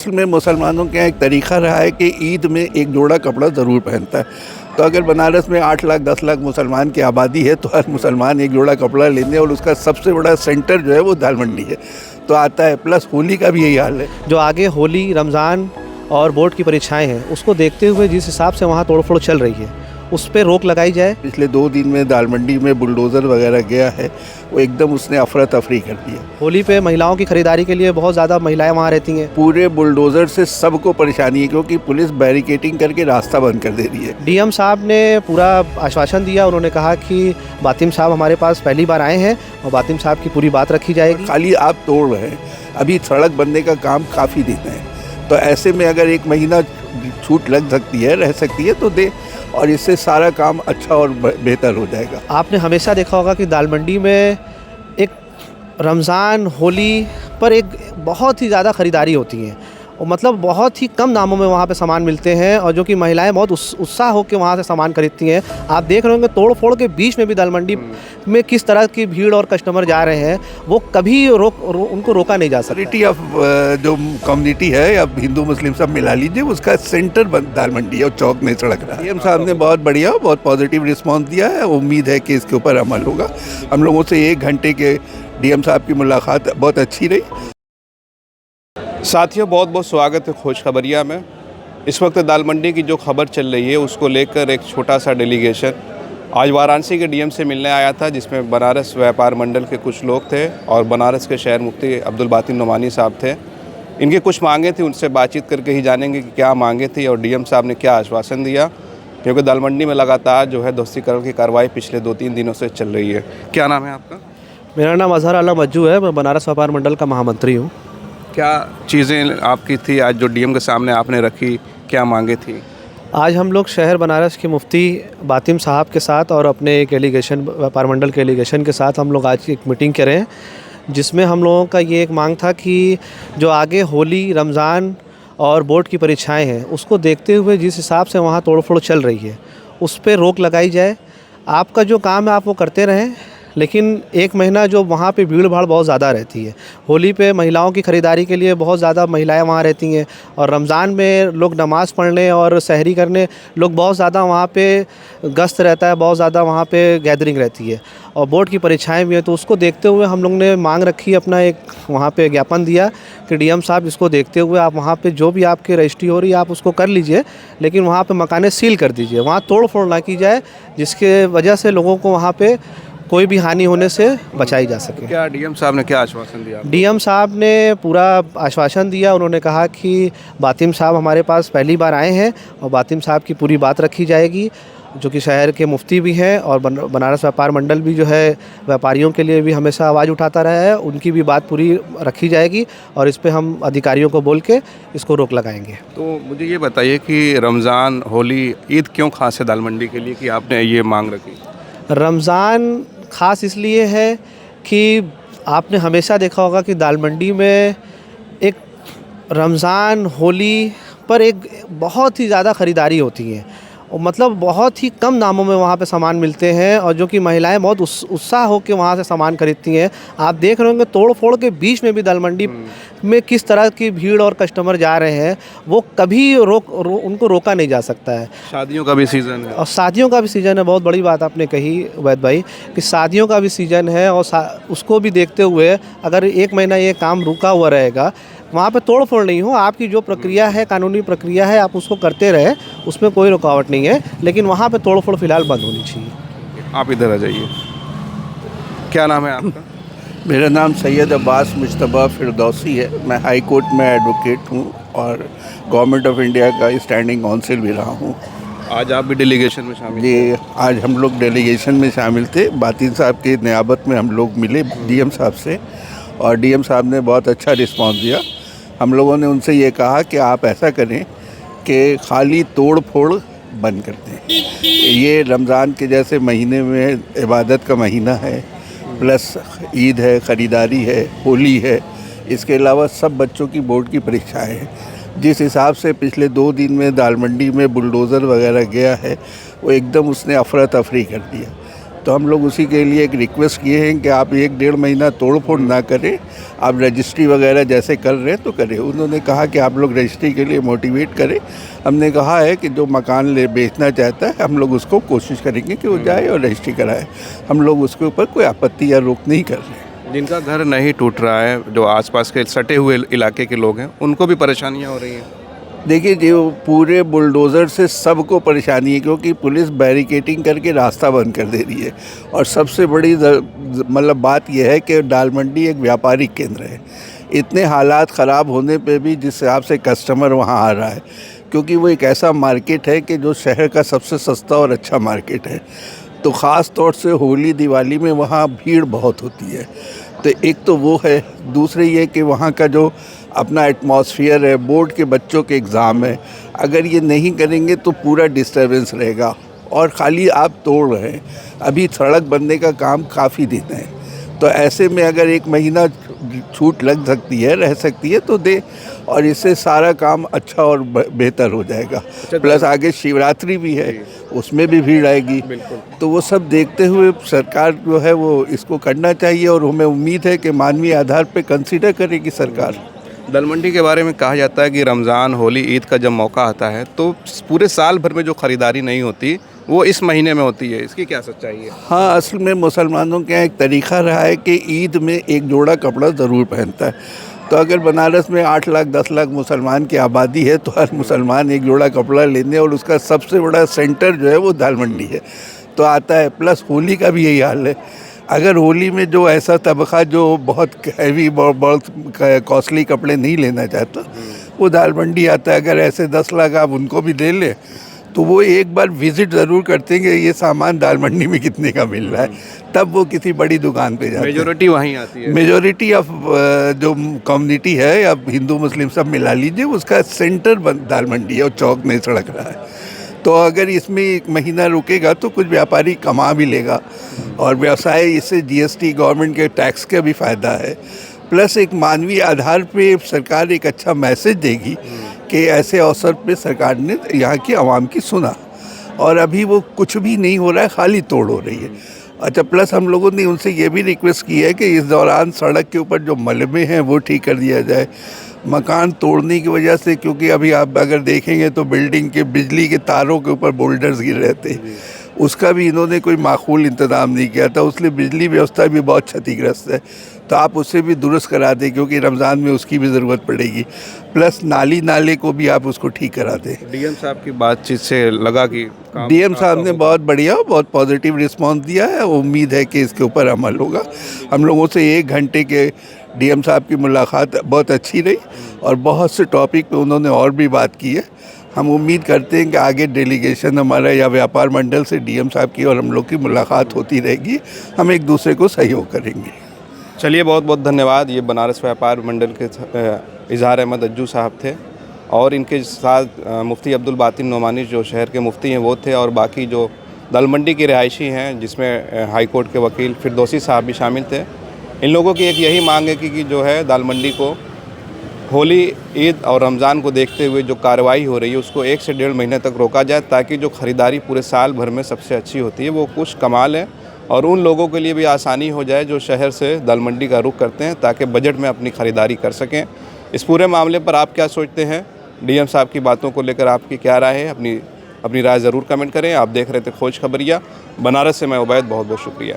असल में मुसलमानों के यहाँ एक तरीक़ा रहा है कि ईद में एक जोड़ा कपड़ा ज़रूर पहनता है। तो अगर बनारस में 8 लाख 10 लाख मुसलमान की आबादी है तो हर मुसलमान एक जोड़ा कपड़ा लेने, और उसका सबसे बड़ा सेंटर जो है वो दाल मंडी है तो आता है। प्लस होली का भी यही हाल है। जो आगे होली, रमज़ान और बोर्ड की परीक्षाएं हैं, उसको देखते हुए जिस हिसाब से वहाँ तोड़फोड़ चल रही है, उस पर रोक लगाई जाए। पिछले 2 दिन में दाल मंडी में बुलडोज़र वगैरह गया है, वो एकदम उसने अफरा तफरी कर दिया। होली पे महिलाओं की खरीदारी के लिए बहुत ज़्यादा महिलाएं वहाँ रहती हैं। पूरे बुलडोज़र से सबको परेशानी है क्योंकि पुलिस बैरिकेटिंग करके रास्ता बंद कर दे रही है। डीएम साहब ने पूरा आश्वासन दिया। उन्होंने कहा कि बातिम साहब हमारे पास पहली बार आए हैं और बातिम साहब की पूरी बात रखी जाएगी। खाली आप तोड़ रहे हैं, अभी सड़क बनने का काम काफ़ी दिन है, तो ऐसे में अगर 1 महीना छूट लग सकती है, रह सकती है तो दे, और इससे सारा काम अच्छा और बेहतर हो जाएगा। आपने हमेशा देखा होगा कि दाल मंडी में एक रमज़ान, होली पर एक बहुत ही ज़्यादा ख़रीदारी होती है, और मतलब बहुत ही कम दामों में वहाँ पे सामान मिलते हैं, और जो कि महिलाएं बहुत उत्साह होकर वहाँ से सामान खरीदती हैं। आप देख रहे होंगे तोड़ फोड़ के बीच में भी दाल मंडी में किस तरह की भीड़ और कस्टमर जा रहे हैं, वो कभी उनको रोका नहीं जा सकता। क्वालिटी ऑफ जो कम्युनिटी है, अब हिंदू मुस्लिम सब मिला लीजिए, उसका सेंटर दाल मंडी है और चौक नहीं सड़क रहा है। डीएम साहब ने बहुत बढ़िया, बहुत पॉजिटिव रिस्पॉन्स दिया है। उम्मीद है कि इसके ऊपर अमल होगा। हम लोगों से 1 घंटे के डीएम साहब की मुलाकात बहुत अच्छी रही। साथियों, बहुत बहुत स्वागत है खुशखबरिया में। इस वक्त दाल मंडी की जो खबर चल रही है उसको लेकर एक छोटा सा डेलीगेशन आज वाराणसी के डीएम से मिलने आया था, जिसमें बनारस व्यापार मंडल के कुछ लोग थे और बनारस के शहर मुफ्ती अब्दुल बातिन नुमानी साहब थे। इनकी कुछ मांगें थी, उनसे बातचीत करके ही जानेंगे कि क्या मांगें थी और डीएम साहब ने क्या आश्वासन दिया, क्योंकि दाल मंडी में लगातार जो है ध्वस्तीकरण की कार्रवाई पिछले 2-3 दिनों से चल रही है। क्या नाम है आपका? मेरा नाम अजहर आलम मज्जू है। मैं बनारस व्यापार मंडल का महामंत्री हूँ। क्या चीज़ें आपकी थी आज जो डीएम के सामने आपने रखी, क्या मांगे थी? आज हम लोग शहर बनारस के मुफ्ती बातिम साहब के साथ और अपने एक एलिगेशन, व्यापार मंडल के एलिगेशन के साथ हम लोग आज एक मीटिंग करें हैं, जिसमें हम लोगों का ये एक मांग था कि जो आगे होली, रमज़ान और बोर्ड की परीक्षाएं हैं, उसको देखते हुए जिस हिसाब से वहाँ तोड़फोड़ चल रही है, उस पर रोक लगाई जाए। आपका जो काम है आप वो करते रहें, लेकिन 1 महीना जो वहाँ पे भीड़ भाड़ बहुत ज़्यादा रहती है। होली पे महिलाओं की ख़रीदारी के लिए बहुत ज़्यादा महिलाएं वहाँ रहती हैं, और रमज़ान में लोग नमाज़ पढ़ने और सहरी करने लोग बहुत ज़्यादा वहाँ पे गश्त रहता है, बहुत ज़्यादा वहाँ पे गैदरिंग रहती है, और बोर्ड की परीक्षाएं भी हैं। तो उसको देखते हुए हम लोग ने मांग रखी, अपना एक वहाँ पे ज्ञापन दिया कि डीएम साहब इसको देखते हुए आप वहाँ पे जो भी आपकी रजिस्ट्री हो रही है आप उसको कर लीजिए, लेकिन वहाँ पे मकानें सील कर दीजिए, वहाँ तोड़ फोड़ ना की जाए, जिसके वजह से लोगों को वहाँ पे कोई भी हानि होने से बचाई जा सके। क्या डीएम साहब ने क्या आश्वासन दिया? डीएम साहब ने पूरा आश्वासन दिया। उन्होंने कहा कि बातिम साहब हमारे पास पहली बार आए हैं और बातिम साहब की पूरी बात रखी जाएगी, जो कि शहर के मुफ्ती भी हैं, और बनारस व्यापार मंडल भी जो है व्यापारियों के लिए भी हमेशा आवाज़ उठाता रहा है, उनकी भी बात पूरी रखी जाएगी, और इस पर हम अधिकारियों को बोल के इसको रोक लगाएंगे। तो मुझे ये बताइए कि रमज़ान, होली, ईद क्यों खास है दाल मंडी के लिए कि आपने ये मांग रखी? रमज़ान ख़ास इसलिए है कि आपने हमेशा देखा होगा कि दाल मंडी में एक रमज़ान, होली पर एक बहुत ही ज़्यादा ख़रीदारी होती है, और मतलब बहुत ही कम दामों में वहाँ पे सामान मिलते हैं, और जो कि महिलाएं बहुत उत्साह होकर वहाँ से सामान खरीदती हैं। आप देख रहे होंगे तोड़ फोड़ के बीच में भी दाल मंडी में किस तरह की भीड़ और कस्टमर जा रहे हैं, वो कभी उनको रोका नहीं जा सकता है। शादियों का भी सीज़न है और शादियों का भी सीज़न है। बहुत बड़ी बात आपने कही वैद भाई कि शादियों का भी सीज़न है, और उसको भी देखते हुए अगर 1 महीना ये काम रुका हुआ रहेगा, वहाँ पे तोड़ फोड़ नहीं हो, आपकी जो प्रक्रिया है, कानूनी प्रक्रिया है, आप उसको करते रहे, उसमें कोई रुकावट नहीं है, लेकिन वहाँ पे तोड़ फोड़ फिलहाल बंद होनी चाहिए। आप इधर आ जाइए। क्या नाम है आपका? मेरा नाम सैयद अब्बास मुश्तबा फिरदौसी है। मैं हाई कोर्ट में एडवोकेट हूँ और गवर्नमेंट ऑफ इंडिया का स्टैंडिंग काउंसिल भी रहा हूँ। आज आप भी डेलीगेशन में शामिल? जी, आज हम लोग डेलीगेशन में शामिल थे। बातिन साहब की नियाबत में हम लोग मिले डीएम साहब से, और डीएम साहब ने बहुत अच्छा रिस्पांस दिया। हम लोगों ने उनसे ये कहा कि आप ऐसा करें कि खाली तोड़ फोड़ बंद कर दें। ये रमज़ान के जैसे महीने में इबादत का महीना है, प्लस ईद है, ख़रीदारी है, होली है, इसके अलावा सब बच्चों की बोर्ड की परीक्षाएं हैं। जिस हिसाब से पिछले 2 दिन में दाल मंडी में बुलडोज़र वगैरह गया है, वो एकदम उसने अफरा तफरी कर दिया। तो हम लोग उसी के लिए एक रिक्वेस्ट किए हैं कि आप 1-1.5 महीना तोड़ फोड़ ना करें, आप रजिस्ट्री वगैरह जैसे कर रहे हैं तो करें। उन्होंने कहा कि आप लोग रजिस्ट्री के लिए मोटिवेट करें। हमने कहा है कि जो मकान बेचना चाहता है हम लोग उसको कोशिश करेंगे कि वो जाए और रजिस्ट्री कराए। हम लोग उसके ऊपर कोई आपत्ति या रोक नहीं कर रहे हैं। जिनका घर नहीं टूट रहा है, जो आसपास के सटे हुए इलाके के लोग हैं, उनको भी परेशानियां हो रही हैं। देखिए, जो पूरे बुलडोज़र से सबको परेशानी है, क्योंकि पुलिस बैरिकेटिंग करके रास्ता बंद कर दे रही है। और सबसे बड़ी मतलब बात यह है कि दाल मंडी एक व्यापारिक केंद्र है। इतने हालात ख़राब होने पे भी जिस हिसाब से कस्टमर वहाँ आ रहा है, क्योंकि वो एक ऐसा मार्केट है कि जो शहर का सबसे सस्ता और अच्छा मार्केट है, तो ख़ास तौर से होली दिवाली में वहाँ भीड़ बहुत होती है। तो एक तो वो है, दूसरे ये कि वहाँ का जो अपना एटमॉस्फेयर है, बोर्ड के बच्चों के एग्ज़ाम है, अगर ये नहीं करेंगे तो पूरा डिस्टर्बेंस रहेगा। और खाली आप तोड़ रहे हैं, अभी सड़क बनने का काम काफ़ी दिन है, तो ऐसे में अगर 1 महीना छूट लग सकती है, रह सकती है तो दे, और इससे सारा काम अच्छा और बेहतर हो जाएगा। प्लस आगे शिवरात्रि भी है, उसमें भी भीड़ आएगी, तो वो सब देखते हुए सरकार जो है वो इसको करना चाहिए। और हमें उम्मीद है कि मानवीय आधार पे कंसीडर करेगी सरकार। दाल मंडी के बारे में कहा जाता है कि रमज़ान, होली, ईद का जब मौका आता है तो पूरे साल भर में जो ख़रीदारी नहीं होती वो इस महीने में होती है। इसकी क्या सच्चाई है? हाँ, असल में मुसलमानों के यहाँ एक तरीक़ा रहा है कि ईद में एक जोड़ा कपड़ा ज़रूर पहनता है। तो अगर बनारस में 8 लाख 10 लाख मुसलमान की आबादी है तो हर मुसलमान एक जोड़ा कपड़ा लेने, और उसका सबसे बड़ा सेंटर जो है वो दाल मंडी है, तो आता है। प्लस होली का भी यही हाल है। अगर होली में जो ऐसा तबका जो बहुत हैवी बहुत कॉस्टली कपड़े नहीं लेना चाहता, वो दाल मंडी आता है। अगर ऐसे 10 लाख आप उनको भी दे लें तो वो एक बार विज़िट ज़रूर करते हैं कि ये सामान दाल मंडी में कितने का मिल रहा है, तब वो किसी बड़ी दुकान पे जाते हैं। मेजोरिटी वहीं आती है। मेजोरिटी ऑफ जो कम्युनिटी है, या हिंदू मुस्लिम सब मिला लीजिए, उसका सेंटर दाल मंडी है और चौक में सड़क रहा है। तो अगर इसमें 1 महीना रुकेगा तो कुछ व्यापारी कमा भी लेगा, और व्यवसाय इससे जीएसटी गवर्नमेंट के टैक्स का भी फ़ायदा है। प्लस एक मानवीय आधार पे सरकार एक अच्छा मैसेज देगी कि ऐसे अवसर पे सरकार ने यहाँ की आवाम की सुना, और अभी वो कुछ भी नहीं हो रहा है, खाली तोड़ हो रही है। अच्छा, प्लस हम लोगों ने उनसे ये भी रिक्वेस्ट की है कि इस दौरान सड़क के ऊपर जो मलबे हैं वो ठीक कर दिया जाए। मकान तोड़ने की वजह से, क्योंकि अभी आप अगर देखेंगे तो बिल्डिंग के बिजली के तारों के ऊपर बोल्डर्स गिर रहे थे, उसका भी इन्होंने कोई माकूल इंतज़ाम नहीं किया था, उसलिए बिजली व्यवस्था भी बहुत क्षतिग्रस्त है। तो आप उसे भी दुरुस्त करा दें, क्योंकि रमज़ान में उसकी भी ज़रूरत पड़ेगी। प्लस नाले को भी आप उसको ठीक करा दें। डीएम साहब की बातचीत से लगा कि डीएम साहब ने बहुत बढ़िया, बहुत पॉजिटिव रिस्पांस दिया है। उम्मीद है कि इसके ऊपर अमल होगा। हम लोगों से 1 घंटे के डीएम साहब की मुलाकात बहुत अच्छी रही, और बहुत से टॉपिक पे उन्होंने और भी बात की है। हम उम्मीद करते हैं कि आगे डेलीगेशन हमारा या व्यापार मंडल से डीएम साहब की और हम लोग की मुलाकात होती रहेगी। हम एक दूसरे को सहयोग करेंगे। चलिए, बहुत बहुत धन्यवाद। ये बनारस व्यापार मंडल के इजहार अहमद अज्जू साहब थे, और इनके साथ मुफ्ती अब्दुल बातिन नोमानी जो शहर के मुफ्ती हैं वो थे, और बाकी जो दाल मंडी के रिहायशी हैं जिसमें हाई कोर्ट के वकील फिरदौसी साहब भी शामिल थे। इन लोगों की एक यही मांग है कि जो है दाल मंडी को होली, ईद और रमज़ान को देखते हुए जो कार्रवाई हो रही है उसको 1 से 1.5 महीने तक रोका जाए, ताकि जो ख़रीदारी पूरे साल भर में सबसे अच्छी होती है वो कुछ कमा लें, और उन लोगों के लिए भी आसानी हो जाए जो शहर से दाल मंडी का रुख करते हैं, ताकि बजट में अपनी ख़रीदारी कर सकें। इस पूरे मामले पर आप क्या सोचते हैं? डीएम साहब की बातों को लेकर आपकी क्या राय है? अपनी राय ज़रूर कमेंट करें। आप देख रहे थे खोज खबरिया बनारस से। मैं उबैद, बहुत बहुत शुक्रिया।